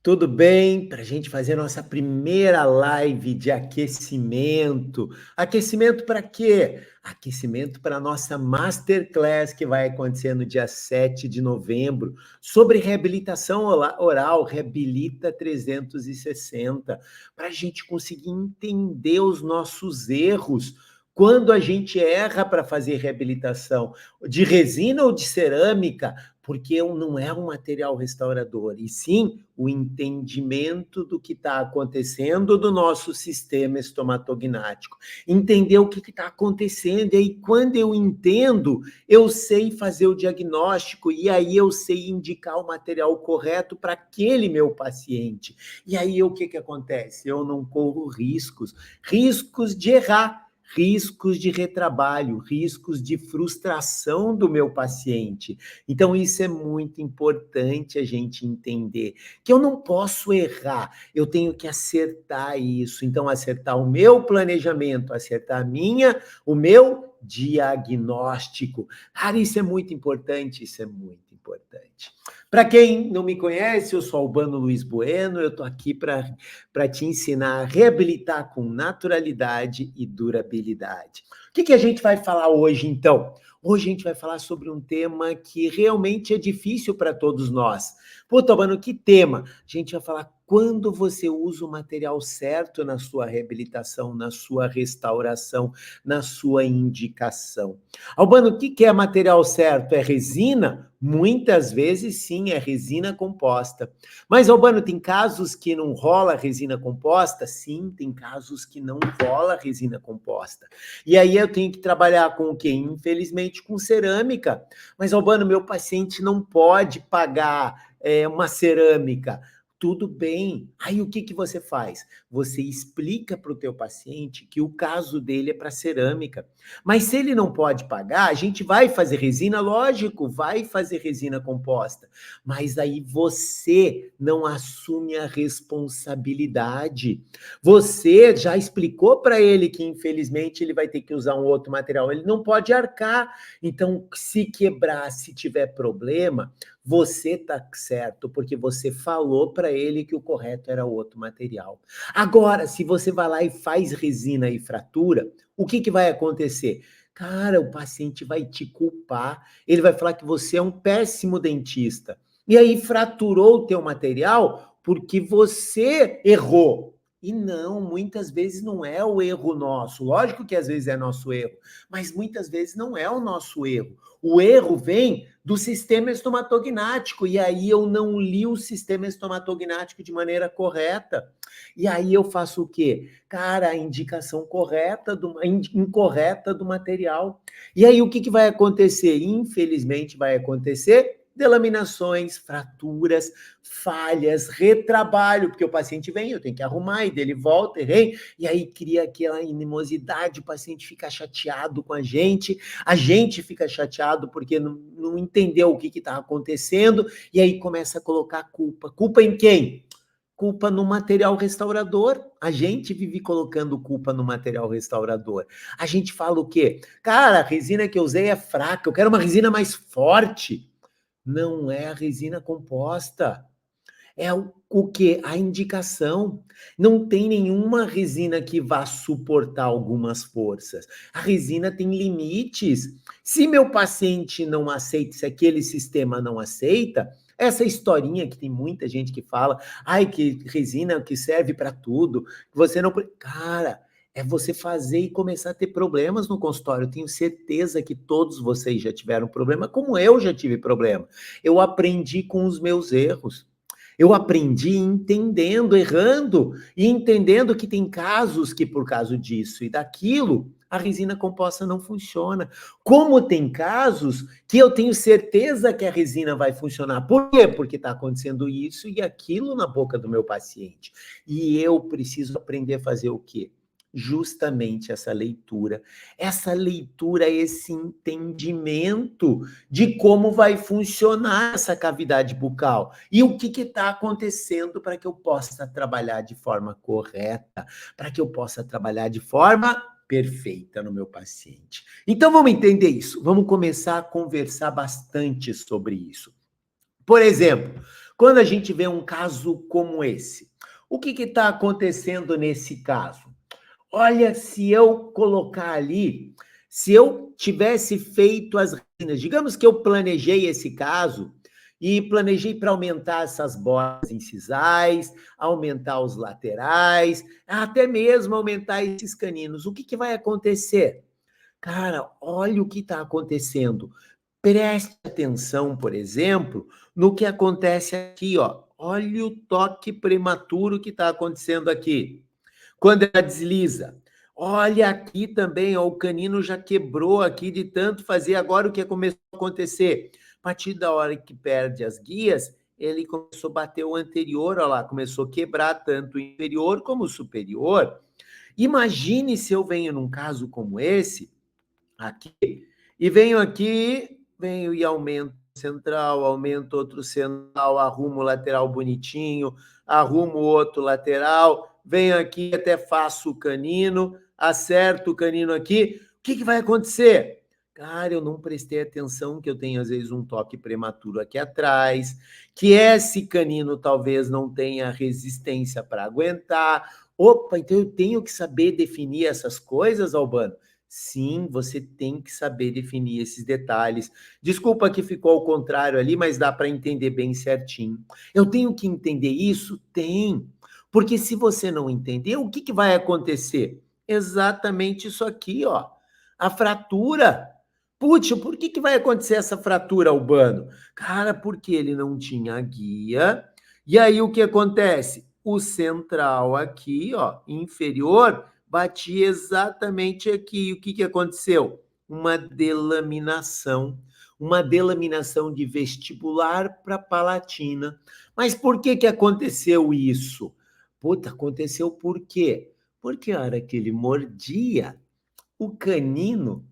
Tudo bem? Para a gente fazer nossa primeira live de aquecimento. Aquecimento para quê? Aquecimento para a nossa Masterclass que vai acontecer no dia 7 de novembro sobre reabilitação oral, Reabilita 360, para a gente conseguir entender os nossos erros. Quando a gente erra para fazer reabilitação de resina ou de cerâmica, porque não é um material restaurador, e sim o entendimento do que está acontecendo do nosso sistema estomatognático. Entender o que está acontecendo, e aí quando eu entendo, eu sei fazer o diagnóstico, e aí eu sei indicar o material correto para aquele meu paciente. E aí o que acontece? Eu não corro riscos de errar, riscos de retrabalho, riscos de frustração do meu paciente. Então, isso é muito importante a gente entender, que eu não posso errar, eu tenho que acertar isso. Então, acertar o meu planejamento, acertar o meu diagnóstico. Cara, isso é muito importante, isso é muito importante. Para quem não me conhece, eu sou Albano Luiz Bueno, eu estou aqui para te ensinar a reabilitar com naturalidade e durabilidade. O que a gente vai falar hoje, então? Hoje a gente vai falar sobre um tema que realmente é difícil para todos nós. Pô, Albano, que tema? A gente vai falar quando você usa o material certo na sua reabilitação, na sua restauração, na sua indicação. Albano, o que é material certo? É resina? Muitas vezes, sim, é resina composta. Mas, Albano, tem casos que não rola resina composta? Sim, tem casos que não rola resina composta. E aí eu tenho que trabalhar com o quê? Infelizmente, com cerâmica. Mas, Albano, meu paciente não pode pagar uma cerâmica. Tudo bem. Aí o que você faz? Você explica para o teu paciente que o caso dele é para cerâmica. Mas se ele não pode pagar, a gente vai fazer resina, lógico, vai fazer resina composta. Mas aí você não assume a responsabilidade. Você já explicou para ele que, infelizmente, ele vai ter que usar um outro material. Ele não pode arcar. Então, se quebrar, se tiver problema, você está certo, porque você falou para ele que o correto era outro material. Agora, se você vai lá e faz resina e fratura, o que vai acontecer? Cara, o paciente vai te culpar, ele vai falar que você é um péssimo dentista. E aí fraturou o teu material porque você errou. E não, muitas vezes não é o erro nosso. Lógico que às vezes é nosso erro, mas muitas vezes não é o nosso erro. O erro vem do sistema estomatognático, e aí eu não li o sistema estomatognático de maneira correta. E aí eu faço o quê? Cara, a indicação incorreta do material. E aí o que vai acontecer? Infelizmente vai acontecer delaminações, fraturas, falhas, retrabalho, porque o paciente vem, eu tenho que arrumar, e dele volta, errei, e aí cria aquela animosidade, o paciente fica chateado com a gente fica chateado porque não entendeu o que está acontecendo, e aí começa a colocar culpa. Culpa em quem? Culpa no material restaurador. A gente vive colocando culpa no material restaurador. A gente fala o quê? Cara, a resina que eu usei é fraca, eu quero uma resina mais forte. Não é a resina composta. É o que? A indicação. Não tem nenhuma resina que vá suportar algumas forças. A resina tem limites. Se meu paciente não aceita, se aquele sistema não aceita, essa historinha que tem muita gente que fala, ai, que resina que serve para tudo, você não... Cara, é você fazer e começar a ter problemas no consultório. Eu tenho certeza que todos vocês já tiveram problema, como eu já tive problema. Eu aprendi com os meus erros. Eu aprendi entendendo, errando, e entendendo que tem casos que, por causa disso e daquilo, a resina composta não funciona. Como tem casos que eu tenho certeza que a resina vai funcionar. Por quê? Porque está acontecendo isso e aquilo na boca do meu paciente. E eu preciso aprender a fazer o quê? Justamente essa leitura, esse entendimento de como vai funcionar essa cavidade bucal e o que está acontecendo para que eu possa trabalhar de forma correta, para que eu possa trabalhar de forma perfeita no meu paciente. Então vamos entender isso, vamos começar a conversar bastante sobre isso. Por exemplo, Quando a gente vê um caso como esse, o que está acontecendo nesse caso? Olha, se eu colocar ali, se eu tivesse feito as resinas, digamos que eu planejei esse caso e planejei para aumentar essas bordas incisais, aumentar os laterais, até mesmo aumentar esses caninos. O que vai acontecer? Cara, olha o que está acontecendo. Preste atenção, por exemplo, no que acontece aqui, ó. Olha o toque prematuro que está acontecendo aqui. Quando ela desliza. Olha aqui também, ó, o canino já quebrou aqui de tanto fazer. Agora o que começou a acontecer? A partir da hora que perde as guias, ele começou a bater o anterior, ó lá, começou a quebrar tanto o inferior como o superior. Imagine se eu venho num caso como esse, aqui, e venho aqui, venho e aumento central, aumento outro central, arrumo o lateral bonitinho, arrumo outro lateral, venho aqui, até faço o canino, acerto o canino aqui. O que vai acontecer? Cara, eu não prestei atenção que eu tenho, às vezes, um toque prematuro aqui atrás, que esse canino talvez não tenha resistência para aguentar. Opa, então eu tenho que saber definir essas coisas, Albano? Sim, você tem que saber definir esses detalhes. Desculpa que ficou ao contrário ali, mas dá para entender bem certinho. Eu tenho que entender isso? Tem. Porque se você não entender, o que vai acontecer? Exatamente isso aqui, ó. A fratura. Putz, por que vai acontecer essa fratura, Albano? Cara, porque ele não tinha guia. E aí o que acontece? O central aqui, ó, inferior, batia exatamente aqui. O que aconteceu? Uma delaminação de vestibular para palatina. Mas por que aconteceu isso? Puta, aconteceu por quê? Porque a hora que ele mordia, o canino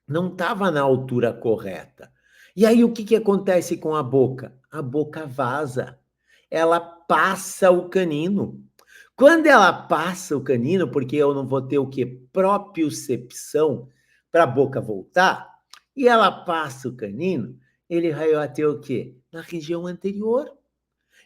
não estava na altura correta. E aí o que acontece com a boca? A boca vaza. Ela passa o canino. Quando ela passa o canino, porque eu não vou ter o quê? Propiocepção para a boca voltar, e ela passa o canino, ele vai bater o quê? Na região anterior.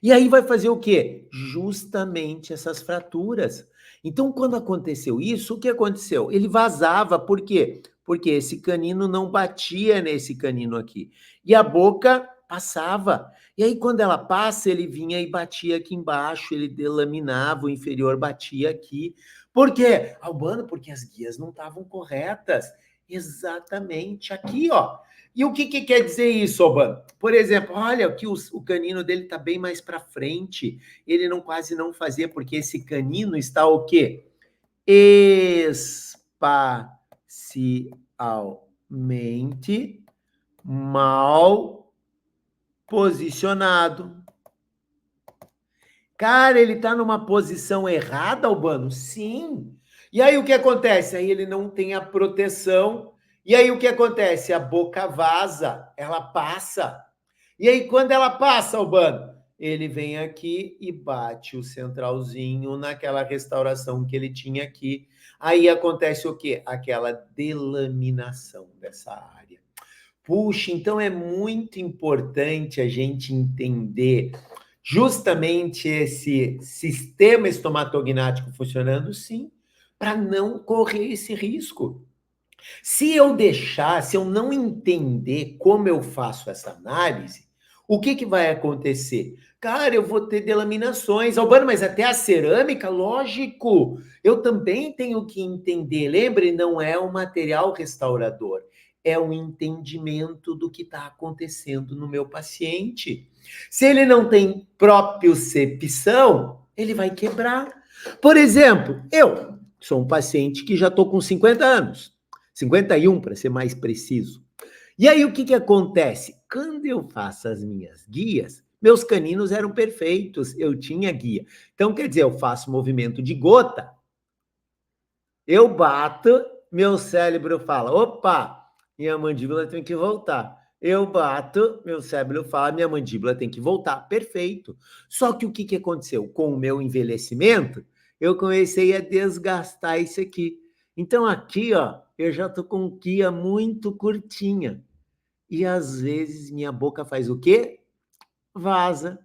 E aí vai fazer o quê? Justamente essas fraturas. Então, quando aconteceu isso, o que aconteceu? Ele vazava, por quê? Porque esse canino não batia nesse canino aqui. E a boca passava. E aí, quando ela passa, ele vinha e batia aqui embaixo, ele delaminava, o inferior batia aqui. Por quê? Albano, porque as guias não estavam corretas. Exatamente aqui, ó. E o que quer dizer isso, Albano? Por exemplo, olha que o canino dele está bem mais para frente. Ele não quase não fazia, porque esse canino está o quê? Espacialmente mal posicionado. Cara, ele está numa posição errada, Albano? Sim. E aí o que acontece? Aí ele não tem a proteção. E aí o que acontece? A boca vaza, ela passa. E aí quando ela passa, Albano, ele vem aqui e bate o centralzinho naquela restauração que ele tinha aqui. Aí acontece o quê? Aquela delaminação dessa área. Puxa, então é muito importante a gente entender justamente esse sistema estomatognático funcionando, sim, para não correr esse risco. Se eu deixar, se eu não entender como eu faço essa análise, o que vai acontecer? Cara, eu vou ter delaminações. Albano, mas até a cerâmica, lógico, eu também tenho que entender. Lembre, não é um material restaurador, é um entendimento do que está acontecendo no meu paciente. Se ele não tem propiocepção, ele vai quebrar. Por exemplo, eu sou um paciente que já estou com 50 anos. 51, para ser mais preciso. E aí, o que acontece? Quando eu faço as minhas guias, meus caninos eram perfeitos, eu tinha guia. Então, quer dizer, eu faço movimento de gota, eu bato, meu cérebro fala, opa, minha mandíbula tem que voltar. Eu bato, meu cérebro fala, minha mandíbula tem que voltar. Perfeito. Só que o que aconteceu? Com o meu envelhecimento, eu comecei a desgastar isso aqui. Então, aqui, ó, eu já tô com guia muito curtinha. E às vezes minha boca faz o quê? Vaza.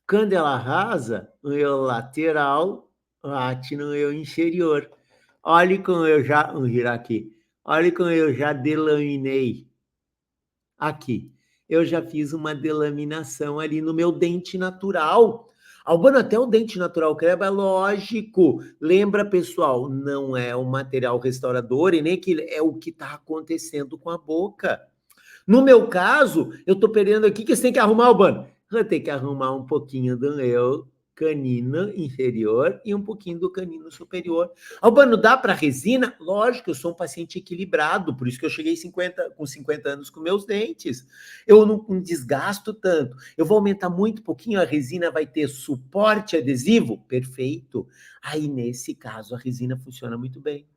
Quando ela arrasa, no eu lateral bate no eu inferior. Olhe como eu já, vamos girar aqui. Olhe como eu já delaminei aqui. Eu já fiz uma delaminação ali no meu dente natural. Albano, até o dente natural creba é lógico. Lembra, pessoal, não é o material restaurador e nem que é o que está acontecendo com a boca. No meu caso, eu estou perdendo aqui que você tem que arrumar, Albano. Eu tenho que arrumar um pouquinho do meu canino inferior e um pouquinho do canino superior. Albano, dá para resina? Lógico, eu sou um paciente equilibrado, por isso que eu cheguei com 50 anos com meus dentes. Eu não desgasto tanto. Eu vou aumentar muito pouquinho, a resina vai ter suporte adesivo? Perfeito. Aí, nesse caso, a resina funciona muito bem.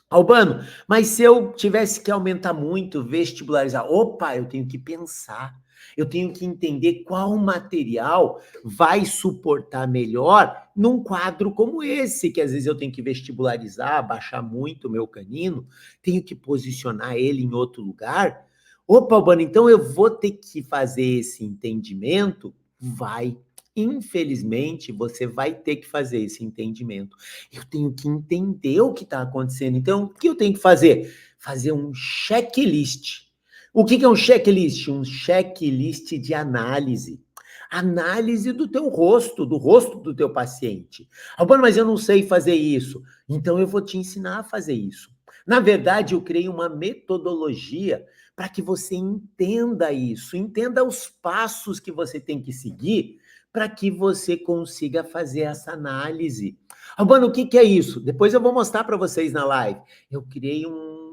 Albano, mas se eu tivesse que aumentar muito, vestibularizar, opa, eu tenho que pensar, eu tenho que entender qual material vai suportar melhor num quadro como esse, que às vezes eu tenho que vestibularizar, baixar muito o meu canino, tenho que posicionar ele em outro lugar. Opa, Albano, então eu vou ter que fazer esse entendimento? Vai. Infelizmente, você vai ter que fazer esse entendimento. Eu tenho que entender o que está acontecendo. Então, o que eu tenho que fazer? Fazer um checklist. O que é um checklist? Um checklist de análise. Análise do teu rosto, do rosto do teu paciente. Albano, mas eu não sei fazer isso. Então, eu vou te ensinar a fazer isso. Na verdade, eu criei uma metodologia para que você entenda isso, entenda os passos que você tem que seguir para que você consiga fazer essa análise. Albano, o que é isso? Depois eu vou mostrar para vocês na live. Eu criei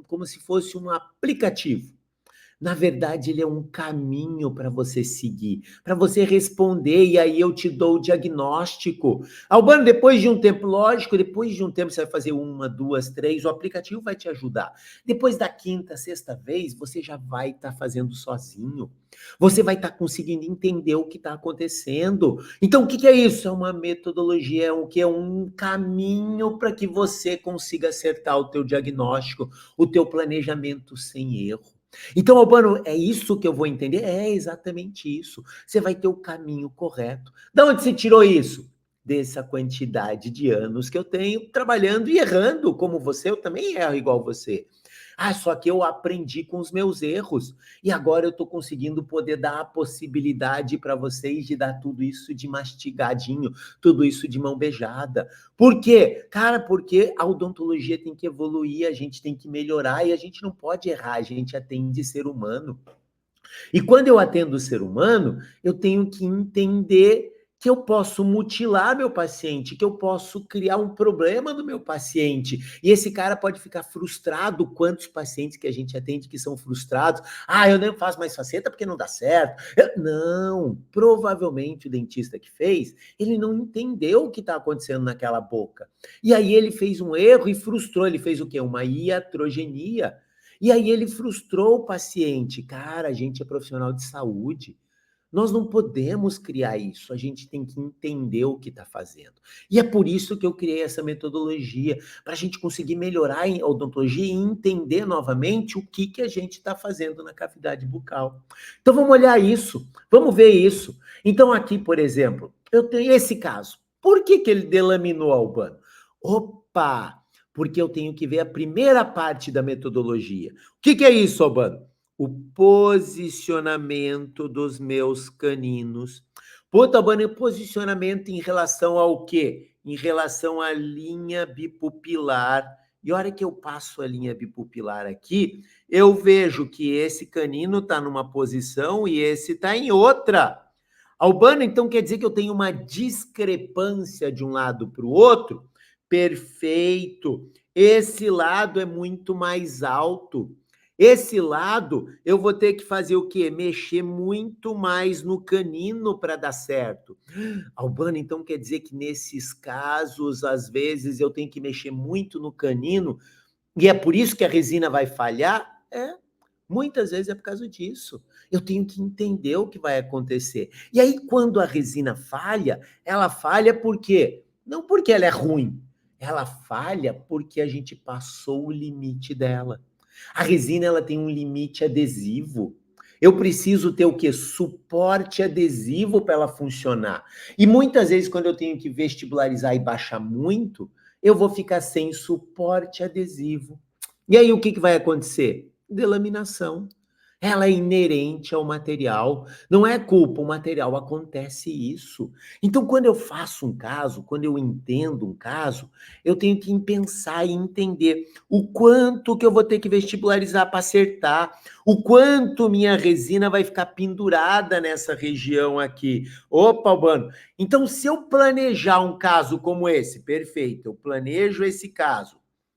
como se fosse um aplicativo. Na verdade, ele é um caminho para você seguir, para você responder, e aí eu te dou o diagnóstico. Albano, depois de um tempo, lógico, depois de um tempo você vai fazer uma, duas, três, o aplicativo vai te ajudar. Depois da quinta, sexta vez, você já vai estar fazendo sozinho. Você vai estar conseguindo entender o que está acontecendo. Então, o que é isso? É uma metodologia, é o que é um caminho para que você consiga acertar o teu diagnóstico, o teu planejamento sem erro. Então, Albano, é isso que eu vou entender? É exatamente isso. Você vai ter o caminho correto. Da onde você tirou isso? Dessa quantidade de anos que eu tenho trabalhando e errando, como você, eu também erro igual você. Ah, só que eu aprendi com os meus erros e agora eu estou conseguindo poder dar a possibilidade para vocês de dar tudo isso de mastigadinho, tudo isso de mão beijada. Por quê? Cara, porque a odontologia tem que evoluir, a gente tem que melhorar e a gente não pode errar, a gente atende ser humano. E quando eu atendo o ser humano, eu tenho que entender que eu posso mutilar meu paciente, que eu posso criar um problema no meu paciente. E esse cara pode ficar frustrado. Quantos pacientes que a gente atende que são frustrados? Ah, eu nem faço mais faceta porque não dá certo. Não, provavelmente o dentista que fez, ele não entendeu o que está acontecendo naquela boca. E aí ele fez um erro e frustrou. Ele fez o quê? Uma iatrogenia. E aí ele frustrou o paciente. Cara, a gente é profissional de saúde. Nós não podemos criar isso, a gente tem que entender o que está fazendo. E é por isso que eu criei essa metodologia, para a gente conseguir melhorar a odontologia e entender novamente o que a gente está fazendo na cavidade bucal. Então vamos olhar isso, vamos ver isso. Então aqui, por exemplo, eu tenho esse caso. Por que ele delaminou Albano? Opa! Porque eu tenho que ver a primeira parte da metodologia. O que é isso, Albano? O posicionamento dos meus caninos. Puta, Albano, posicionamento em relação ao quê? Em relação à linha bipupilar. E a hora que eu passo a linha bipupilar aqui, eu vejo que esse canino está numa posição e esse está em outra. Albano, então quer dizer que eu tenho uma discrepância de um lado para o outro? Perfeito. Esse lado é muito mais alto. Esse lado, eu vou ter que fazer o quê? Mexer muito mais no canino para dar certo. Albano, então quer dizer que nesses casos, às vezes, eu tenho que mexer muito no canino e é por isso que a resina vai falhar? É, muitas vezes é por causa disso. Eu tenho que entender o que vai acontecer. E aí, quando a resina falha, ela falha por quê? Não porque ela é ruim. Ela falha porque a gente passou o limite dela. A resina ela tem um limite adesivo. Eu preciso ter o quê? Suporte adesivo para ela funcionar. E muitas vezes, quando eu tenho que vestibularizar e baixar muito, eu vou ficar sem suporte adesivo. E aí, o que vai acontecer? Delaminação. Ela é inerente ao material, não é culpa, o material acontece isso. Então, quando eu faço um caso, quando eu entendo um caso, eu tenho que pensar e entender o quanto que eu vou ter que vestibularizar para acertar, o quanto minha resina vai ficar pendurada nessa região aqui. Opa, Albano, então se eu planejar um caso como esse, perfeito, eu planejo esse caso,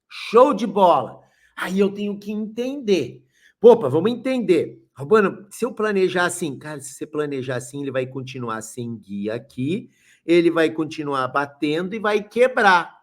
show de bola, aí eu tenho que entender. Opa, vamos entender. Albano, se eu planejar assim, cara, se você planejar assim, ele vai continuar sem guia aqui, ele vai continuar batendo e vai quebrar.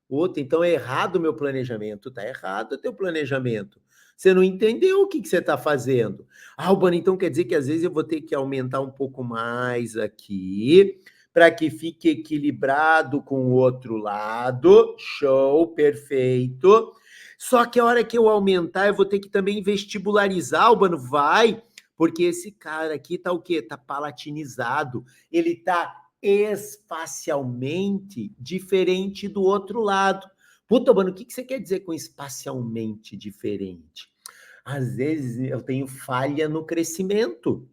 Outra, então é errado o meu planejamento. Tá errado o teu planejamento. Você não entendeu o que você está fazendo. Ah, Albano, então quer dizer que às vezes eu vou ter que aumentar um pouco mais aqui, para que fique equilibrado com o outro lado. Show, perfeito. Só que a hora que eu aumentar, eu vou ter que também vestibularizar, Albano, vai, porque esse cara aqui tá o quê? Tá palatinizado, ele tá espacialmente diferente do outro lado. Puta, Albano, o que você quer dizer com espacialmente diferente? Às vezes eu tenho falha no crescimento.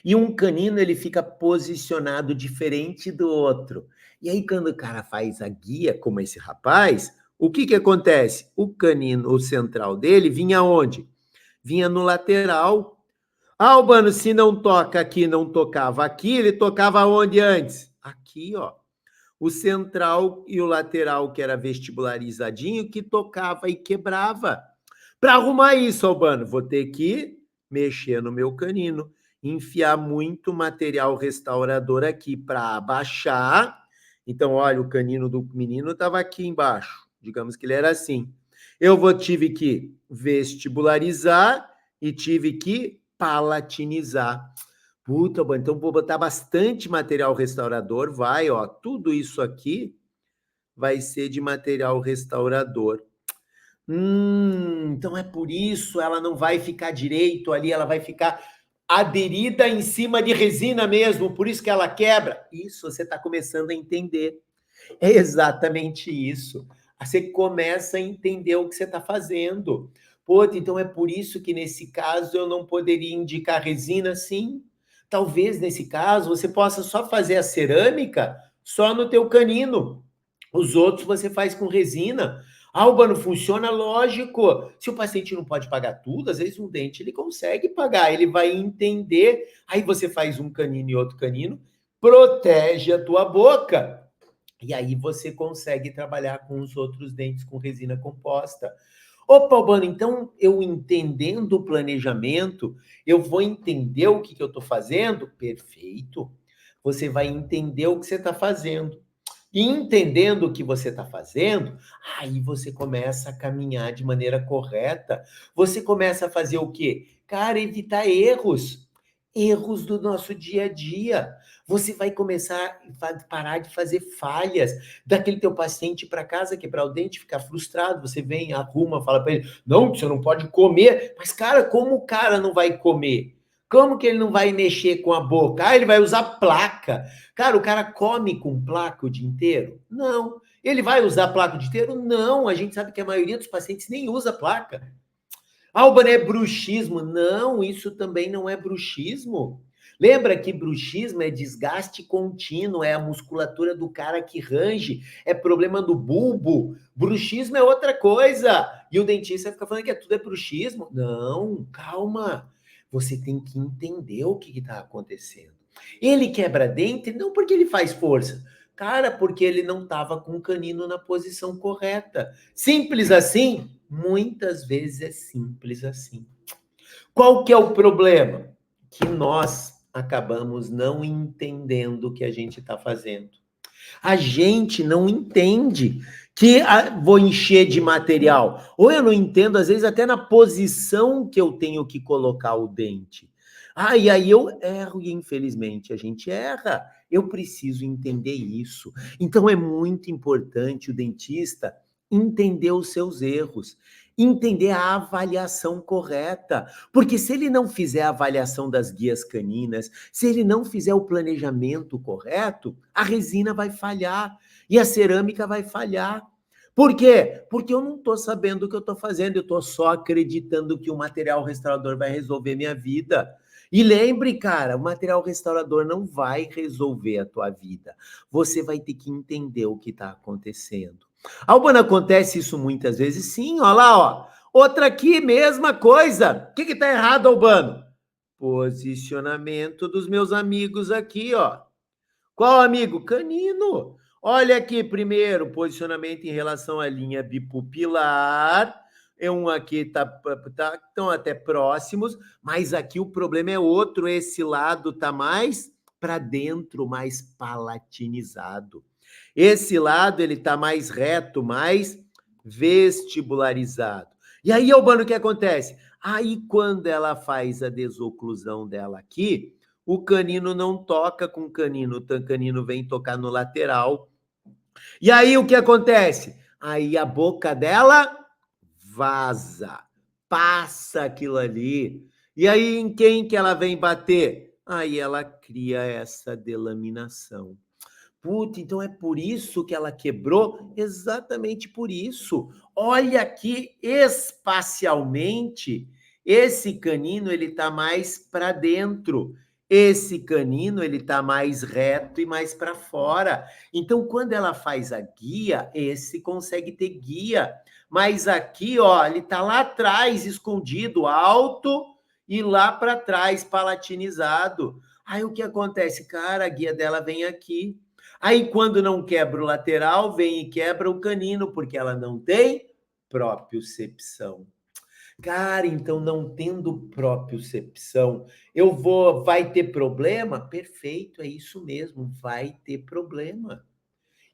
E um canino, ele fica posicionado diferente do outro. E aí, quando o cara faz a guia, como esse rapaz, o que acontece? O canino, o central dele, vinha onde? Vinha no lateral. Ah, Albano, se não toca aqui, não tocava aqui, ele tocava onde antes? Aqui, ó. O central e o lateral, que era vestibularizadinho, que tocava e quebrava. Para arrumar isso, Albano, vou ter que mexer no meu canino, enfiar muito material restaurador aqui para abaixar. Então, olha, o canino do menino estava aqui embaixo. Digamos que ele era assim. Tive que vestibularizar e tive que palatinizar. Puta, então vou botar bastante material restaurador, vai, ó, tudo isso aqui vai ser de material restaurador. Então é por isso ela não vai ficar direito ali, ela vai ficar aderida em cima de resina mesmo, por isso que ela quebra. Isso você está começando a entender. É exatamente isso. Você começa a entender o que você está fazendo. Pô, então é por isso que nesse caso eu não poderia indicar resina, sim. Talvez nesse caso você possa só fazer a cerâmica só no teu canino. Os outros você faz com resina. Ah, Albano, funciona lógico. Se o paciente não pode pagar tudo, às vezes um dente ele consegue pagar, ele vai entender. Aí você faz um canino e outro canino, protege a tua boca. E aí você consegue trabalhar com os outros dentes com resina composta. Opa, Albano, então eu entendendo o planejamento, eu vou entender o que eu estou fazendo? Perfeito. Você vai entender o que você está fazendo. E entendendo o que você está fazendo, aí você começa a caminhar de maneira correta. Você começa a fazer o quê? Cara, evitar erros. Erros do nosso dia a dia. Você vai começar a parar de fazer falhas. Daquele teu paciente para casa, quebrar o dente, ficar frustrado. Você vem, arruma, fala para ele: não, você não pode comer. Mas, cara, como o cara não vai comer? Como que ele não vai mexer com a boca? Ah, ele vai usar placa. Cara, o cara come com placa o dia inteiro? Não. Ele vai usar placa o dia inteiro? Não. A gente sabe que a maioria dos pacientes nem usa placa. Albano, é bruxismo? Não, isso também não é bruxismo. Lembra que bruxismo é desgaste contínuo, é a musculatura do cara que range, é problema do bulbo. Bruxismo é outra coisa. E o dentista fica falando que tudo é bruxismo. Não, calma. Você tem que entender o que está acontecendo. Ele quebra dente não porque ele faz força, cara, porque ele não estava com o canino na posição correta. Simples assim? Muitas vezes é simples assim. Qual que é o problema? Que nós acabamos não entendendo o que a gente está fazendo. A gente não entende que vou encher de material. Ou eu não entendo, às vezes, até na posição que eu tenho que colocar o dente. Ah, e aí eu erro, e infelizmente a gente erra. Eu preciso entender isso. Então é muito importante o dentista entender os seus erros. entender a avaliação correta. Porque se ele não fizer a avaliação das guias caninas, se ele não fizer o planejamento correto, a resina vai falhar e a cerâmica vai falhar. Por quê? Porque eu não estou sabendo o que eu estou fazendo, eu estou só acreditando que o material restaurador vai resolver minha vida. E lembre, cara, o material restaurador não vai resolver a tua vida. Você vai ter que entender o que está acontecendo. Albano, acontece isso muitas vezes? Sim, olha lá, ó. Outra aqui, mesma coisa. O que está errado, Albano? Posicionamento dos meus amigos aqui, ó. Qual amigo? Canino. Olha aqui, primeiro, posicionamento em relação à linha bipupilar. Um aqui estão até próximos, mas aqui o problema é outro. Esse lado está mais para dentro, mais palatinizado. Esse lado ele está mais reto, mais vestibularizado. E aí, Albano, o que acontece? Aí, quando ela faz a desoclusão dela aqui, o canino não toca com o canino vem tocar no lateral. E aí, o que acontece? Aí a boca dela vaza, passa aquilo ali. E aí, em quem que ela vem bater? Aí ela cria essa delaminação. Puta, então é por isso que ela quebrou? Exatamente por isso. Olha aqui, espacialmente, esse canino ele tá mais para dentro. Esse canino ele tá mais reto e mais para fora. Então, quando ela faz a guia, esse consegue ter guia. Mas aqui, ó, ele tá lá atrás, escondido, alto e lá para trás, palatinizado. Aí o que acontece? Cara, a guia dela vem aqui. Aí, quando não quebra o lateral, vem e quebra o canino, porque ela não tem propriocepção. Cara, então, não tendo propriocepção, vai ter problema? Perfeito, é isso mesmo, vai ter problema.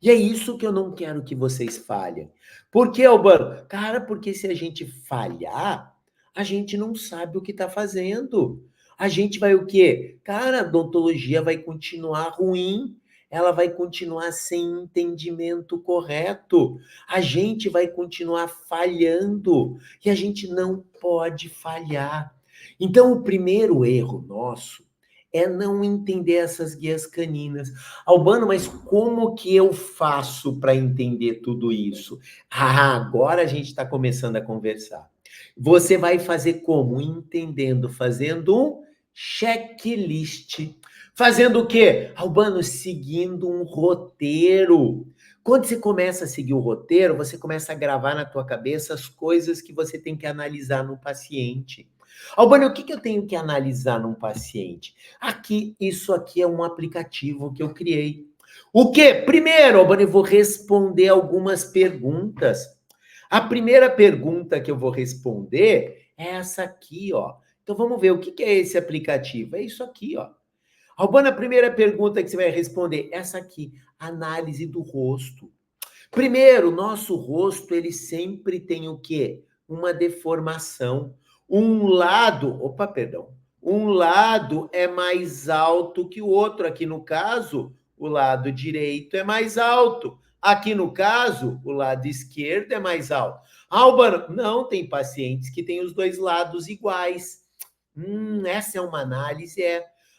E é isso que eu não quero que vocês falhem. Por que, Albano? Cara, porque se a gente falhar, a gente não sabe o que está fazendo. A gente vai o quê? Cara, a odontologia vai continuar ruim, ela vai continuar sem entendimento correto, a gente vai continuar falhando, e a gente não pode falhar. Então, o primeiro erro nosso é não entender essas guias caninas. Albano, mas como que eu faço para entender tudo isso? Ah, agora a gente está começando a conversar. Você vai fazer como? Entendendo, fazendo um checklist. Fazendo o quê? Albano, seguindo um roteiro. Quando você começa a seguir o roteiro, você começa a gravar na tua cabeça as coisas que você tem que analisar no paciente. Albano, o que eu tenho que analisar num paciente? Isso aqui é um aplicativo que eu criei. O quê? Primeiro, Albano, eu vou responder algumas perguntas. A primeira pergunta que eu vou responder é essa aqui, ó. Então vamos ver o que é esse aplicativo. É isso aqui, ó. Albano, a primeira pergunta que você vai responder, essa aqui, análise do rosto. Primeiro, nosso rosto, ele sempre tem o quê? Uma deformação. Um lado é mais alto que o outro. Aqui no caso, o lado direito é mais alto. Aqui no caso, o lado esquerdo é mais alto. Albano, não, tem pacientes que têm os dois lados iguais. Essa é uma análise,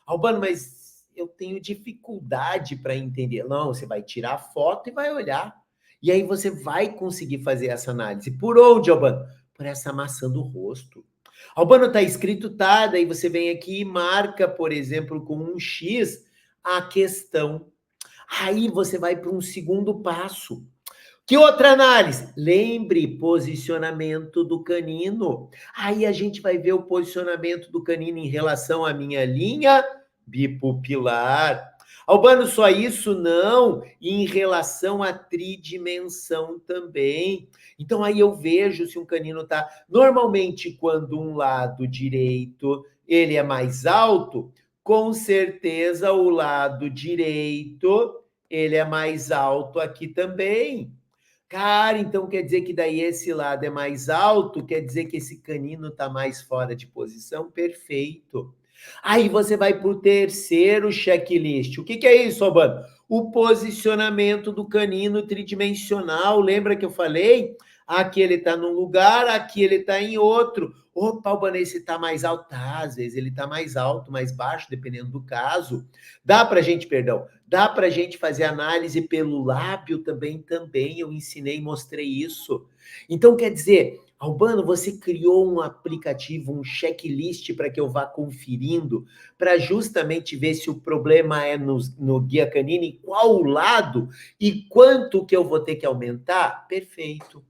Albano, mas eu tenho dificuldade para entender. Não, você vai tirar a foto e vai olhar. E aí você vai conseguir fazer essa análise. Por onde, Albano? Por essa maçã do rosto. Albano, tá escrito, tá, daí você vem aqui e marca, por exemplo, com um X, a questão. Aí você vai para um segundo passo. Que outra análise? Lembre, posicionamento do canino. Aí a gente vai ver o posicionamento do canino em relação à minha linha bipupilar. Albano, só isso? Não. E em relação à tridimensão também. Então aí eu vejo se um canino tá... Normalmente, quando um lado direito ele é mais alto, com certeza o lado direito ele é mais alto aqui também. Cara, então quer dizer que daí esse lado é mais alto, quer dizer que esse canino está mais fora de posição? Perfeito. Aí você vai para o terceiro checklist. O que é isso, Albano? O posicionamento do canino tridimensional. Lembra que eu falei? aqui ele está num lugar, aqui ele está em outro. Opa, Albano, esse está mais alto? Tá, às vezes ele está mais alto, mais baixo, dependendo do caso. Dá para dá para gente fazer análise pelo lábio também, eu ensinei e mostrei isso. Então, quer dizer, Albano, você criou um aplicativo, um checklist para que eu vá conferindo, para justamente ver se o problema é no guia canino, em qual lado e quanto que eu vou ter que aumentar? Perfeito.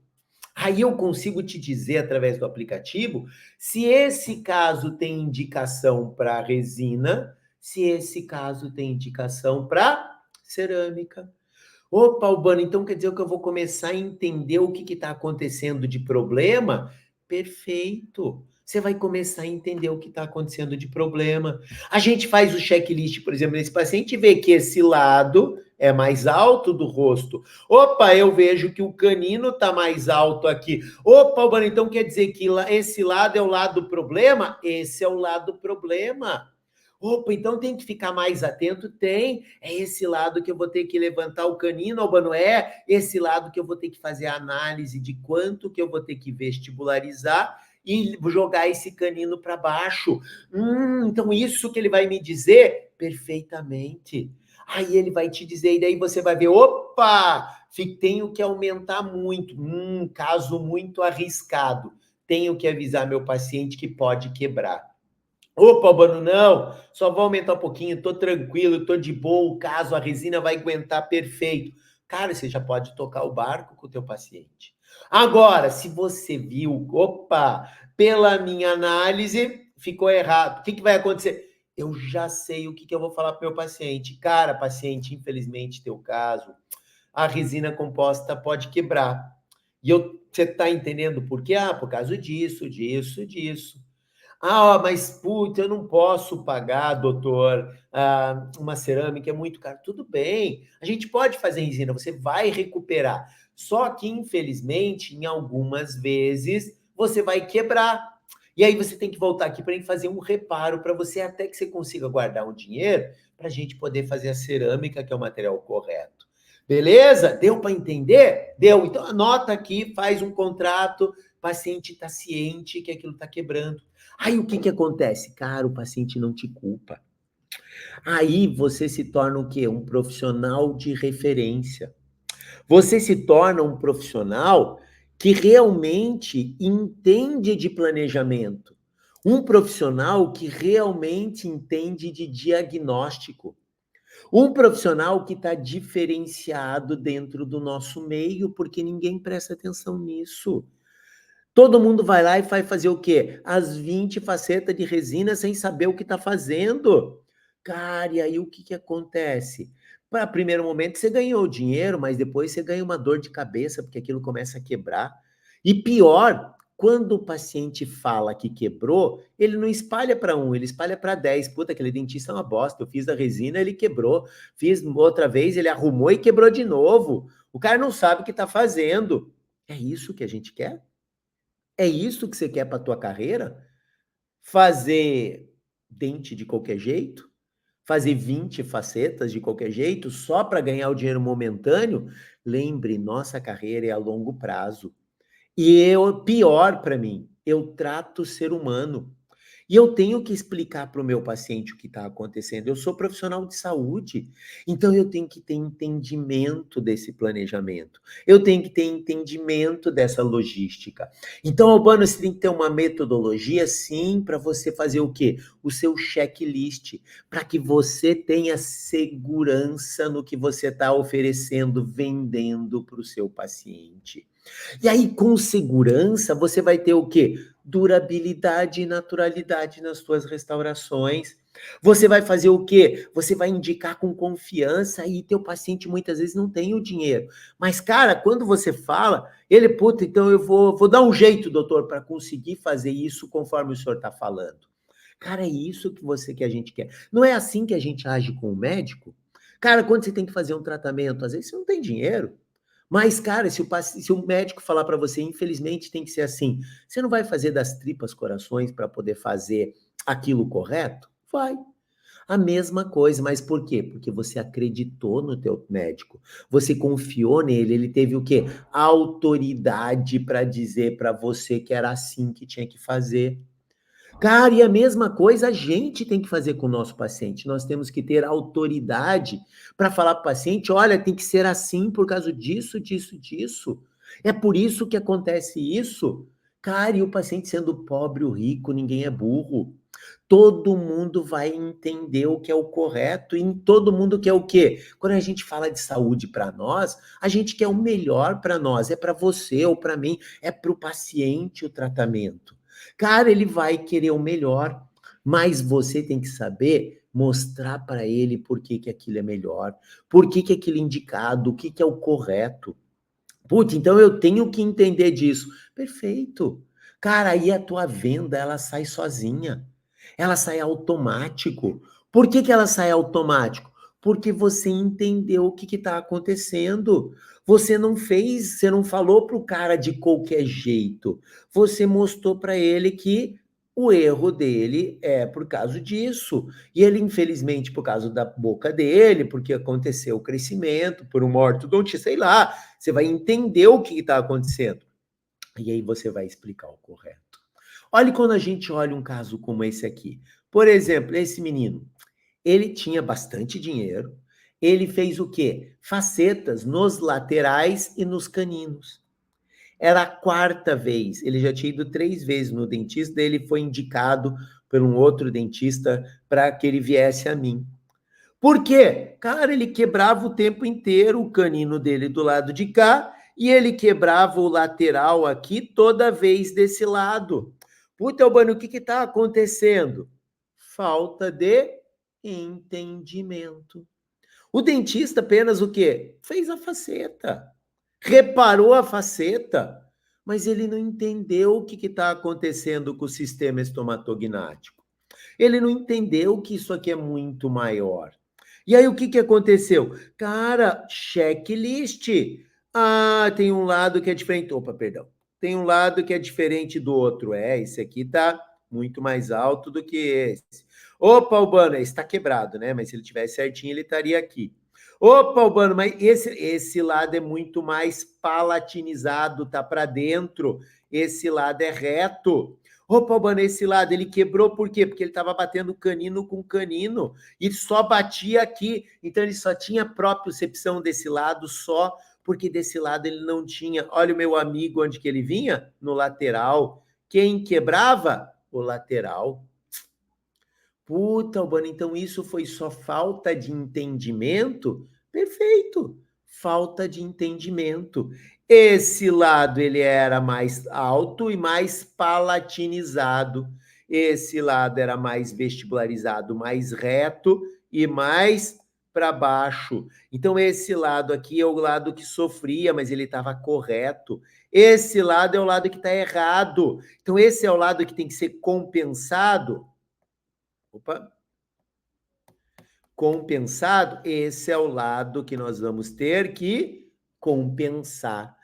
Aí eu consigo te dizer, através do aplicativo, se esse caso tem indicação para resina, se esse caso tem indicação para cerâmica. Opa, Albano, então quer dizer que eu vou começar a entender o que está acontecendo de problema? Perfeito. Você vai começar a entender o que está acontecendo de problema. A gente faz o checklist, por exemplo, nesse paciente, vê que esse lado é mais alto do rosto. Opa, eu vejo que o canino está mais alto aqui. Opa, Albano, então quer dizer que esse lado é o lado do problema? Esse é o lado do problema. Opa, então tem que ficar mais atento? Tem. É esse lado que eu vou ter que levantar o canino, Albano? É esse lado que eu vou ter que fazer a análise de quanto que eu vou ter que vestibularizar e jogar esse canino para baixo. Então isso que ele vai me dizer? Perfeitamente. Aí ele vai te dizer, e daí você vai ver, opa, tenho que aumentar muito. Caso muito arriscado. Tenho que avisar meu paciente que pode quebrar. Opa, Albano, não, só vou aumentar um pouquinho, tô tranquilo, tô de boa, o caso, a resina vai aguentar perfeito. Cara, você já pode tocar o barco com o teu paciente. Agora, se você viu, opa, pela minha análise, ficou errado, o que vai acontecer? Eu já sei o que eu vou falar para o meu paciente. Cara, paciente, infelizmente, teu caso, a resina composta pode quebrar. Você está entendendo por quê? Por causa disso, disso, disso. Mas putz, eu não posso pagar, doutor, uma cerâmica é muito caro. Tudo bem, a gente pode fazer resina, você vai recuperar. Só que, infelizmente, em algumas vezes, você vai quebrar. E aí você tem que voltar aqui para fazer um reparo para você, até que você consiga guardar um dinheiro para a gente poder fazer a cerâmica, que é o material correto. Beleza? Deu para entender? Deu. Então anota aqui, faz um contrato, o paciente está ciente que aquilo está quebrando. Aí o que acontece? Cara, o paciente não te culpa. Aí você se torna o quê? Um profissional de referência. Você se torna um profissional que realmente entende de planejamento. Um profissional que realmente entende de diagnóstico. Um profissional que está diferenciado dentro do nosso meio, porque ninguém presta atenção nisso. Todo mundo vai lá e vai fazer o quê? As 20 facetas de resina sem saber o que está fazendo. Cara, e aí o que acontece? Para primeiro momento você ganhou dinheiro, mas depois você ganha uma dor de cabeça, porque aquilo começa a quebrar. E pior, quando o paciente fala que quebrou, ele não espalha para um, ele espalha para 10. Puta, aquele dentista é uma bosta. Eu fiz a resina, ele quebrou. Fiz outra vez, ele arrumou e quebrou de novo. O cara não sabe o que está fazendo. É isso que a gente quer? É isso que você quer para a tua carreira? Fazer dente de qualquer jeito? Fazer 20 facetas de qualquer jeito só para ganhar o dinheiro momentâneo? Lembre, nossa carreira é a longo prazo. E pior para mim, eu trato o ser humano. E eu tenho que explicar para o meu paciente o que está acontecendo. Eu sou profissional de saúde, então eu tenho que ter entendimento desse planejamento. Eu tenho que ter entendimento dessa logística. Então, Albano, você tem que ter uma metodologia, sim, para você fazer o quê? O seu checklist, para que você tenha segurança no que você está oferecendo, vendendo para o seu paciente. E aí, com segurança, você vai ter o quê? Durabilidade e naturalidade nas suas restaurações. Você vai fazer o quê? Você vai indicar com confiança e teu paciente muitas vezes não tem o dinheiro. Mas, cara, quando você fala, ele, puta, então eu vou dar um jeito, doutor, para conseguir fazer isso conforme o senhor está falando. Cara, é isso que a gente quer. Não é assim que a gente age com o médico? Cara, quando você tem que fazer um tratamento, às vezes você não tem dinheiro. Mas, cara, se o médico falar para você, infelizmente tem que ser assim, você não vai fazer das tripas corações para poder fazer aquilo correto? Vai. A mesma coisa, mas por quê? Porque você acreditou no teu médico, você confiou nele, ele teve o quê? Autoridade para dizer para você que era assim que tinha que fazer. Cara, e a mesma coisa a gente tem que fazer com o nosso paciente. Nós temos que ter autoridade para falar para o paciente: olha, tem que ser assim por causa disso, disso, disso. É por isso que acontece isso. Cara, e o paciente sendo pobre ou rico, ninguém é burro. Todo mundo vai entender o que é o correto e todo mundo quer o quê? Quando a gente fala de saúde para nós, a gente quer o melhor para nós, é para você ou para mim, é para o paciente o tratamento. Cara, ele vai querer o melhor, mas você tem que saber mostrar para ele por que que aquilo é melhor, por que que aquilo é indicado, o que que é o correto. Putz, então eu tenho que entender disso. Perfeito. Cara, aí a tua venda, ela sai sozinha. Ela sai automático. Por que que ela sai automático? Porque você entendeu o que está acontecendo. Você não fez, você não falou para o cara de qualquer jeito. Você mostrou para ele que o erro dele é por causa disso. E ele, infelizmente, por causa da boca dele, porque aconteceu o crescimento, por uma ortodontista, sei lá, você vai entender o que está acontecendo. E aí você vai explicar o correto. Olha quando a gente olha um caso como esse aqui. Por exemplo, esse menino, ele tinha bastante dinheiro, ele fez o quê? Facetas nos laterais e nos caninos. Era a quarta vez, ele já tinha ido 3 vezes no dentista, daí ele foi indicado por um outro dentista para que ele viesse a mim. Por quê? Cara, ele quebrava o tempo inteiro o canino dele do lado de cá e ele quebrava o lateral aqui toda vez desse lado. Puta, Albano, o que está acontecendo? Falta de entendimento. O dentista apenas o quê? Fez a faceta, reparou a faceta, mas ele não entendeu o que está acontecendo com o sistema estomatognático. Ele não entendeu que isso aqui é muito maior. E aí o que aconteceu? Cara, checklist. Ah, tem um lado que é diferente. Opa, perdão. Tem um lado que é diferente do outro. Esse aqui tá muito mais alto do que esse. Opa, Albano, esse está quebrado, né? Mas se ele tivesse certinho, ele estaria aqui. Opa, Albano, mas esse lado é muito mais palatinizado, tá para dentro. Esse lado é reto. Opa, Albano, esse lado ele quebrou por quê? Porque ele estava batendo canino com canino e só batia aqui. Então ele só tinha propriocepção desse lado só, porque desse lado ele não tinha. Olha o meu amigo onde que ele vinha? No lateral. Quem quebrava? O lateral. Puta, Albano, então isso foi só falta de entendimento? Perfeito, falta de entendimento. Esse lado ele era mais alto e mais palatinizado. Esse lado era mais vestibularizado, mais reto e mais para baixo. Então esse lado aqui é o lado que sofria, mas ele estava correto. Esse lado é o lado que está errado. Então esse é o lado que tem que ser compensado. Opa. Compensado, esse é o lado que nós vamos ter que compensar.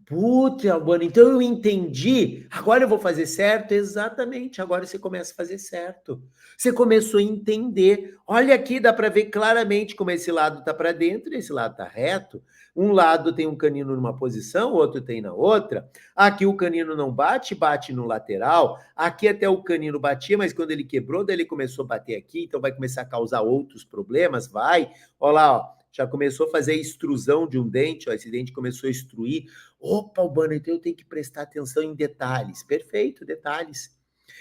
Putz, Albano, então eu entendi. Agora eu vou fazer certo? Exatamente, agora você começa a fazer certo. Você começou a entender. Olha aqui, dá para ver claramente como esse lado está para dentro e esse lado está reto. Um lado tem um canino numa posição, o outro tem na outra. Aqui o canino não bate, bate no lateral. Aqui até o canino batia, mas quando ele quebrou, daí ele começou a bater aqui, então vai começar a causar outros problemas, vai. Olha lá, ó, já começou a fazer a extrusão de um dente, ó, esse dente começou a extruir. Opa, Albano, então eu tenho que prestar atenção em detalhes. Perfeito, detalhes.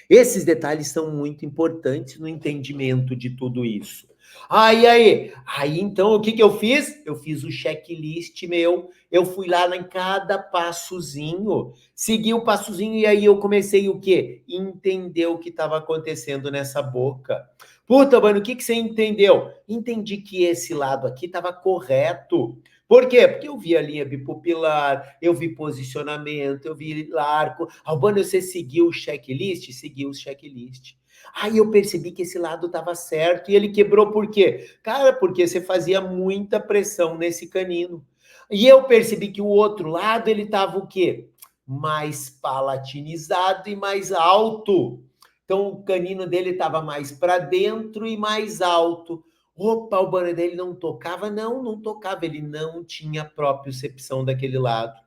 Esses detalhes são muito importantes no entendimento de tudo isso. Aí, então, o que eu fiz? Eu fiz o checklist meu, eu fui lá em cada passozinho, segui o passozinho e aí eu comecei o quê? Entender o que estava acontecendo nessa boca. Puta, mano, o que você entendeu? Entendi que esse lado aqui estava correto. Por quê? Porque eu vi a linha bipupilar, eu vi posicionamento, eu vi arco. Albano, você seguiu o checklist? Seguiu o checklist. Aí eu percebi que esse lado estava certo e ele quebrou por quê? Cara, porque você fazia muita pressão nesse canino. E eu percebi que o outro lado ele estava o quê? Mais palatinizado e mais alto. Então, o canino dele estava mais para dentro e mais alto. Opa, o banho dele não tocava? Não, não tocava. Ele não tinha propriocepção daquele lado.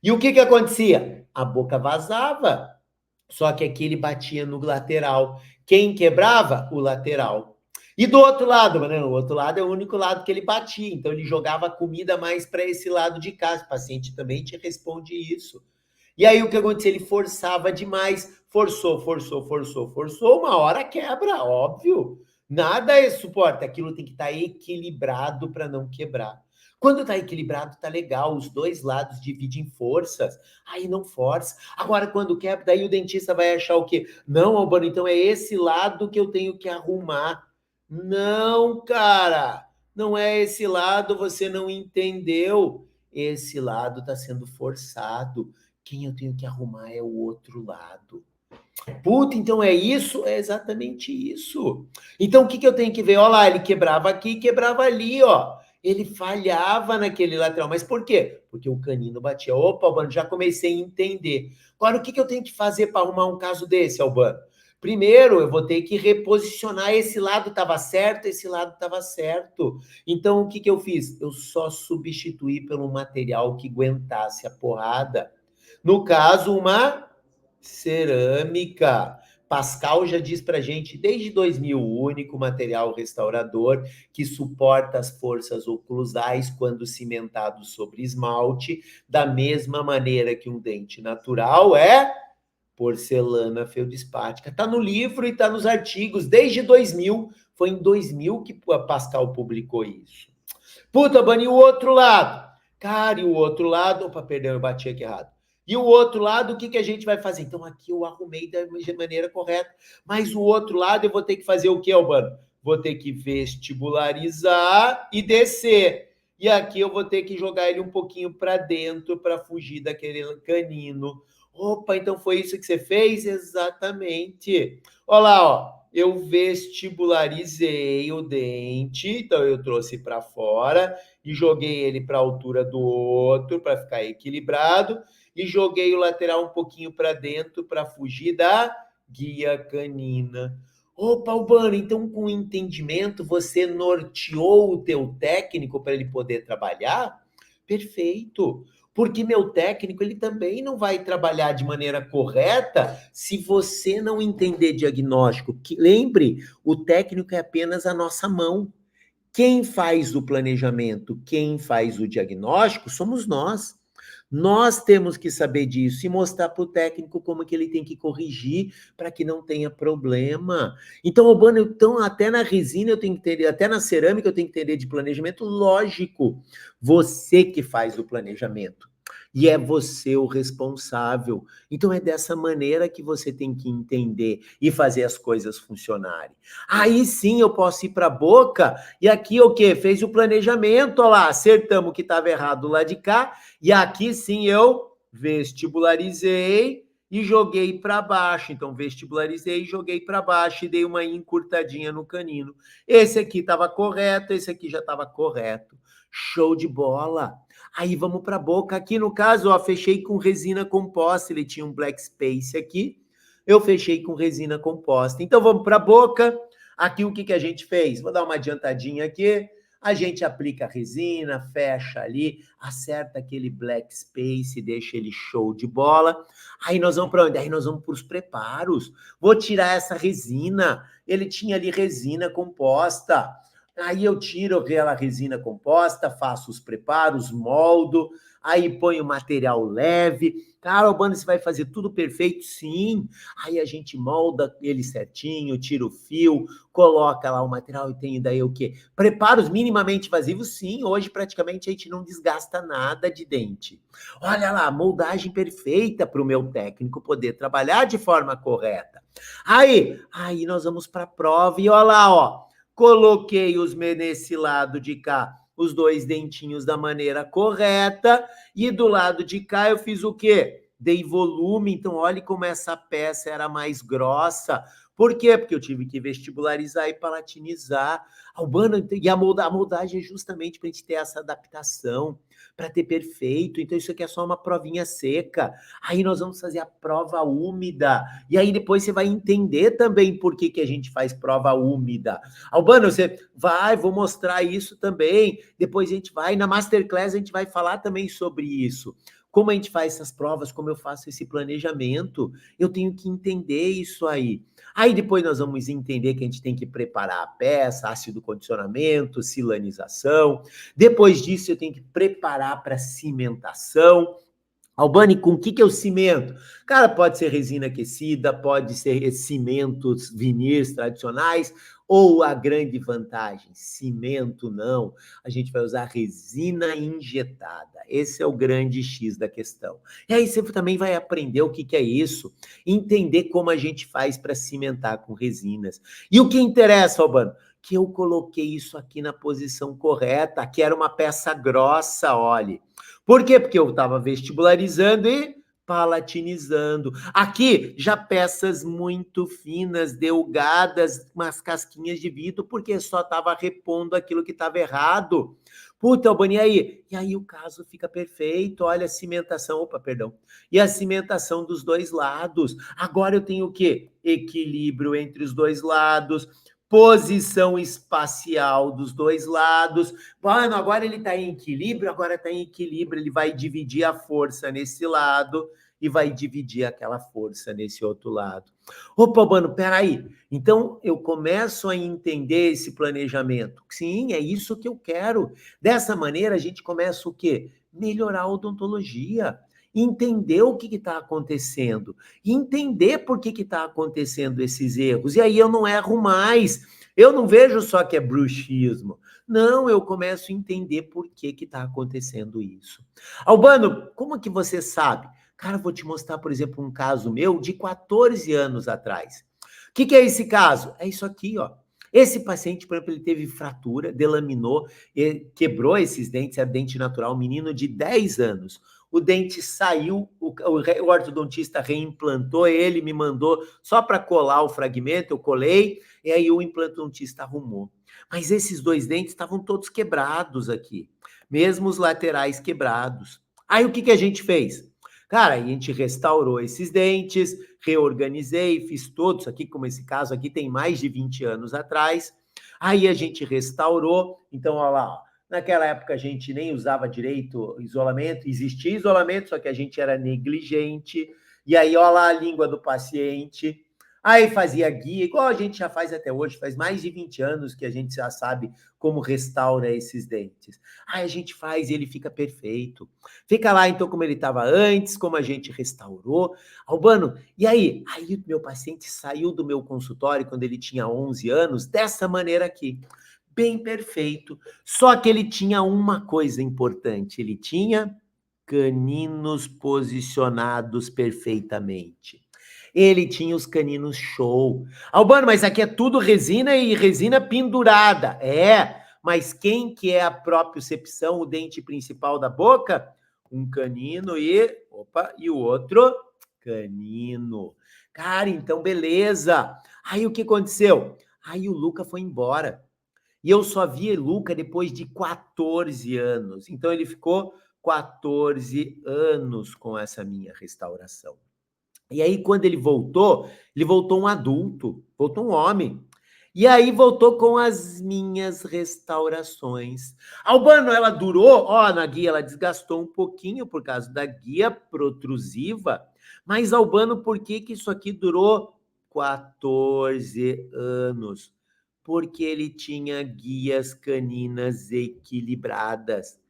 E o que que acontecia? A boca vazava. Só que aqui ele batia no lateral. Quem quebrava? O lateral. E do outro lado, né? O outro lado é o único lado que ele batia. Então ele jogava a comida mais para esse lado de cá. O paciente também te responde isso. E aí o que acontecia? Ele forçava demais. Forçou, forçou, forçou, forçou. Uma hora quebra, óbvio. Nada suporta. Aquilo tem que estar equilibrado para não quebrar. Quando está equilibrado, tá legal. Os dois lados dividem forças. Aí não força. Agora, quando quebra, daí o dentista vai achar o quê? Não, Albano, então é esse lado que eu tenho que arrumar. Não, cara. Não é esse lado, você não entendeu. Esse lado está sendo forçado. Quem eu tenho que arrumar é o outro lado. Puta, então é isso? É exatamente isso. Então o que que eu tenho que ver? Olha lá, ele quebrava aqui e quebrava ali, ó. Ele falhava naquele lateral. Mas por quê? Porque o canino batia. Opa, Albano, já comecei a entender. Agora, o que que eu tenho que fazer para arrumar um caso desse, Albano? Primeiro, eu vou ter que reposicionar. Esse lado estava certo, esse lado estava certo. Então, o que que eu fiz? Eu só substituí pelo material que aguentasse a porrada. No caso, uma cerâmica. Pascal já diz para gente, desde 2000, o único material restaurador que suporta as forças oclusais quando cimentado sobre esmalte, da mesma maneira que um dente natural é porcelana feldspática. Está no livro e está nos artigos, desde 2000. Foi em 2000 que a Pascal publicou isso. Puta, Bani, o outro lado. Cara, e o outro lado... Opa, perdão, eu bati aqui errado. E o outro lado, o que que a gente vai fazer? Então, aqui eu arrumei da maneira correta. Mas o outro lado, eu vou ter que fazer o quê, Albano? Vou ter que vestibularizar e descer. E aqui eu vou ter que jogar ele um pouquinho para dentro para fugir daquele canino. Opa, então foi isso que você fez? Exatamente. Olha lá, ó. Eu vestibularizei o dente, então eu trouxe para fora e joguei ele para a altura do outro para ficar equilibrado e joguei o lateral um pouquinho para dentro para fugir da guia canina. Opa, Albano, então com entendimento você norteou o teu técnico para ele poder trabalhar? Perfeito. Porque meu técnico, ele também não vai trabalhar de maneira correta se você não entender diagnóstico. Lembre, o técnico é apenas a nossa mão. Quem faz o planejamento, quem faz o diagnóstico, somos nós. Nós temos que saber disso e mostrar para o técnico como que ele tem que corrigir para que não tenha problema. Então, Albano, então, até na resina eu tenho que entender, até na cerâmica eu tenho que entender de planejamento, lógico. Você que faz o planejamento. E é você o responsável. Então é dessa maneira que você tem que entender e fazer as coisas funcionarem. Aí sim eu posso ir para a boca e aqui o quê? Fez o planejamento, ó lá, acertamos o que estava errado lá de cá e aqui sim eu vestibularizei e joguei para baixo. Então vestibularizei e joguei para baixo e dei uma encurtadinha no canino. Esse aqui estava correto, esse aqui já estava correto. Show de bola. Aí vamos para a boca. Aqui no caso, ó, fechei com resina composta. Ele tinha um black space aqui. Eu fechei com resina composta. Então vamos para a boca. Aqui o que que a gente fez? Vou dar uma adiantadinha aqui. A gente aplica a resina, fecha ali, acerta aquele black space, deixa ele show de bola. Aí nós vamos para onde? Aí nós vamos para os preparos. Vou tirar essa resina. Ele tinha ali resina composta. Aí eu tiro aquela resina composta, faço os preparos, moldo, aí ponho material leve. Cara, Albano, você vai fazer tudo perfeito? Sim. Aí a gente molda ele certinho, tira o fio, coloca lá o material e tem daí o quê? Preparos minimamente invasivos? Sim, hoje praticamente a gente não desgasta nada de dente. Olha lá, moldagem perfeita para o meu técnico poder trabalhar de forma correta. Aí nós vamos para a prova e olha lá, ó. Coloquei nesse lado de cá os dois dentinhos da maneira correta e do lado de cá eu fiz o quê? Dei volume, então olhe como essa peça era mais grossa, Por quê? Porque eu tive que vestibularizar e palatinizar. Albano, e a moldagem é justamente para a gente ter essa adaptação, para ter perfeito. Então, isso aqui é só uma provinha seca. Aí nós vamos fazer a prova úmida. E aí depois você vai entender também por que a gente faz prova úmida. Albano, você vai, vou mostrar isso também. Depois a gente vai, na Masterclass a gente vai falar também sobre isso. Como a gente faz essas provas, como eu faço esse planejamento, eu tenho que entender isso aí. Aí depois nós vamos entender que a gente tem que preparar a peça, ácido condicionamento, silanização. Depois disso eu tenho que preparar para cimentação. Albani, com o que eu cimento? Cara, pode ser resina aquecida, pode ser cimentos vinis tradicionais, ou a grande vantagem, cimento não, a gente vai usar resina injetada. Esse é o grande X da questão. E aí você também vai aprender o que é isso, entender como a gente faz para cimentar com resinas. E o que interessa, Albano? Que eu coloquei isso aqui na posição correta, que era uma peça grossa, olhe. Por quê? Porque eu estava vestibularizando e palatinizando. Aqui, já peças muito finas, delgadas, umas casquinhas de vidro, porque só estava repondo aquilo que estava errado. Puta, Albani, e aí? E aí o caso fica perfeito, olha a cimentação, opa, perdão, e a cimentação dos dois lados. Agora eu tenho o quê? Equilíbrio entre os dois lados, posição espacial dos dois lados. Mano, agora ele está em equilíbrio, agora está em equilíbrio, ele vai dividir a força nesse lado e vai dividir aquela força nesse outro lado. Opa, mano, peraí. Então, eu começo a entender esse planejamento. Sim, é isso que eu quero. Dessa maneira, a gente começa o quê? Melhorar a odontologia. Entender o que está acontecendo. Entender por que está acontecendo esses erros. E aí eu não erro mais. Eu não vejo só que é bruxismo. Não, eu começo a entender por que está acontecendo isso. Albano, como que você sabe? Cara, eu vou te mostrar, por exemplo, um caso meu de 14 anos atrás. O que é esse caso? É isso aqui, ó. Esse paciente, por exemplo, ele teve fratura, delaminou, quebrou esses dentes, é dente natural, um menino de 10 anos. O dente saiu, o ortodontista reimplantou ele, me mandou só para colar o fragmento, eu colei, e aí o implantodontista arrumou. Mas esses dois dentes estavam todos quebrados aqui, mesmo os laterais quebrados. Aí o que a gente fez? Cara, a gente restaurou esses dentes, reorganizei, fiz todos aqui, como esse caso aqui tem mais de 20 anos atrás. Aí a gente restaurou, então, olha lá, ó, naquela época a gente nem usava direito isolamento, existia isolamento, só que a gente era negligente. E aí, olha lá a língua do paciente. Aí fazia guia, igual a gente já faz até hoje, faz mais de 20 anos que a gente já sabe como restaura esses dentes. Aí a gente faz e ele fica perfeito. Fica lá, então, como ele estava antes, como a gente restaurou. Albano, e aí? Aí o meu paciente saiu do meu consultório quando ele tinha 11 anos, dessa maneira aqui. Bem perfeito. Só que ele tinha uma coisa importante, ele tinha caninos posicionados perfeitamente. Ele tinha os caninos show. Albano, mas aqui é tudo resina e resina pendurada. É, mas quem que é a propriocepção, o dente principal da boca? Um canino e o outro canino. Cara, então beleza. Aí o que aconteceu? Aí o Luca foi embora. E eu só vi Luca depois de 14 anos. Então ele ficou 14 anos com essa minha restauração. E aí, quando ele voltou um adulto, voltou um homem. E aí voltou com as minhas restaurações. Albano, ela durou, ó, na guia ela desgastou um pouquinho por causa da guia protrusiva, mas Albano, por que isso aqui durou 14 anos? Porque ele tinha guias caninas equilibradas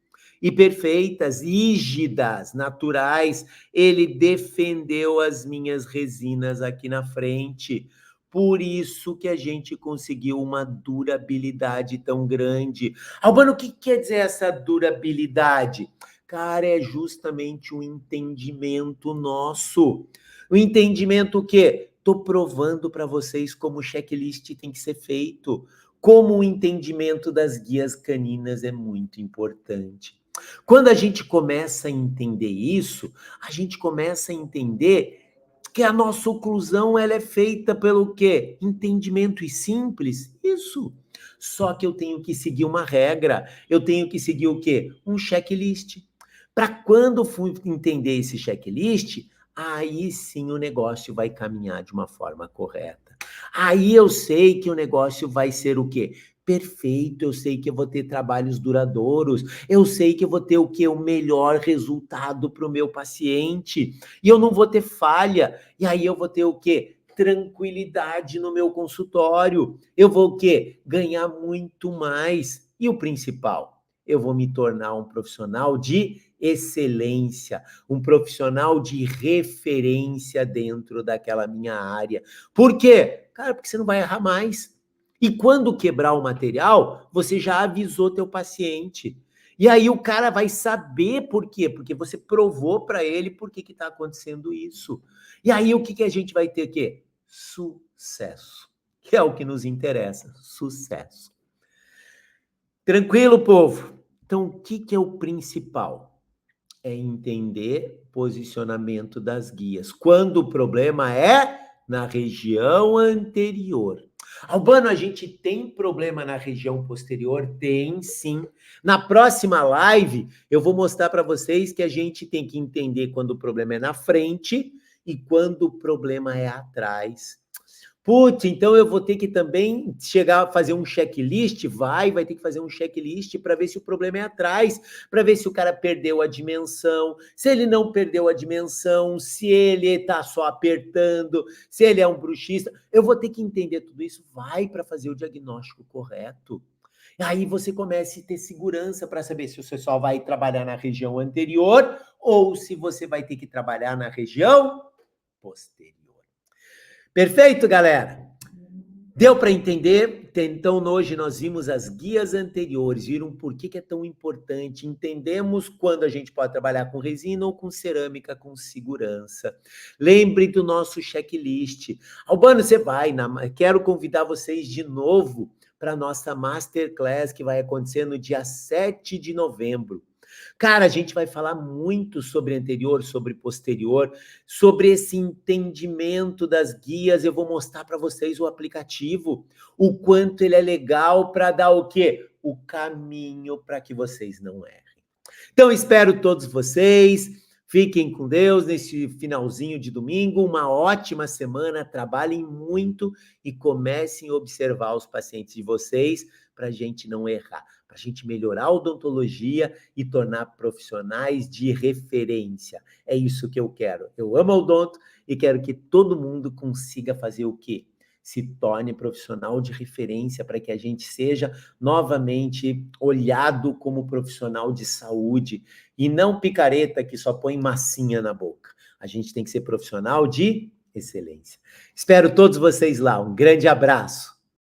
e perfeitas, rígidas, naturais. Ele defendeu as minhas resinas aqui na frente. Por isso que a gente conseguiu uma durabilidade tão grande. Albano, o que quer dizer essa durabilidade? Cara, é justamente um entendimento nosso. O entendimento que estou provando para vocês como o checklist tem que ser feito, como o entendimento das guias caninas é muito importante. Quando a gente começa a entender isso, a gente começa a entender que a nossa oclusão ela é feita pelo quê? Entendimento e simples? Isso. Só que eu tenho que seguir uma regra, eu tenho que seguir o quê? Um checklist. Para quando eu fui entender esse checklist, aí sim o negócio vai caminhar de uma forma correta. Aí eu sei que o negócio vai ser o quê? Perfeito, eu sei que eu vou ter trabalhos duradouros, eu sei que eu vou ter o quê? O melhor resultado para o meu paciente, e eu não vou ter falha, e aí eu vou ter o quê? Tranquilidade no meu consultório, eu vou o quê? Ganhar muito mais, e o principal, eu vou me tornar um profissional de excelência, um profissional de referência dentro daquela minha área. Por quê? Cara, porque você não vai errar mais. E quando quebrar o material, você já avisou teu paciente. E aí o cara vai saber por quê? Porque você provou para ele por que está acontecendo isso. E aí o que a gente vai ter que? Sucesso. Que é o que nos interessa, sucesso. Tranquilo, povo? Então, o que é o principal? É entender o posicionamento das guias. Quando o problema é na região anterior. Albano, a gente tem problema na região posterior? Tem, sim. Na próxima live, eu vou mostrar para vocês que a gente tem que entender quando o problema é na frente e quando o problema é atrás. Putz, então eu vou ter que também chegar a fazer um checklist? Vai ter que fazer um checklist para ver se o problema é atrás, para ver se o cara perdeu a dimensão, se ele não perdeu a dimensão, se ele está só apertando, se ele é um bruxista. Eu vou ter que entender tudo isso, vai para fazer o diagnóstico correto. Aí você começa a ter segurança para saber se você só vai trabalhar na região anterior ou se você vai ter que trabalhar na região posterior. Perfeito, galera? Deu para entender? Então, hoje nós vimos as guias anteriores, viram por que é tão importante, entendemos quando a gente pode trabalhar com resina ou com cerâmica com segurança. Lembre do nosso checklist. Albano, você vai, quero convidar vocês de novo para a nossa Masterclass que vai acontecer no dia 7 de novembro. Cara, a gente vai falar muito sobre anterior, sobre posterior, sobre esse entendimento das guias. Eu vou mostrar para vocês o aplicativo, o quanto ele é legal para dar o quê? O caminho para que vocês não errem. Então, espero todos vocês. Fiquem com Deus nesse finalzinho de domingo. Uma ótima semana. Trabalhem muito e comecem a observar os pacientes de vocês para a gente não errar, para a gente melhorar a odontologia e tornar profissionais de referência. É isso que eu quero. Eu amo a odonto e quero que todo mundo consiga fazer o quê? Se torne profissional de referência para que a gente seja novamente olhado como profissional de saúde e não picareta que só põe massinha na boca. A gente tem que ser profissional de excelência. Espero todos vocês lá. Um grande abraço.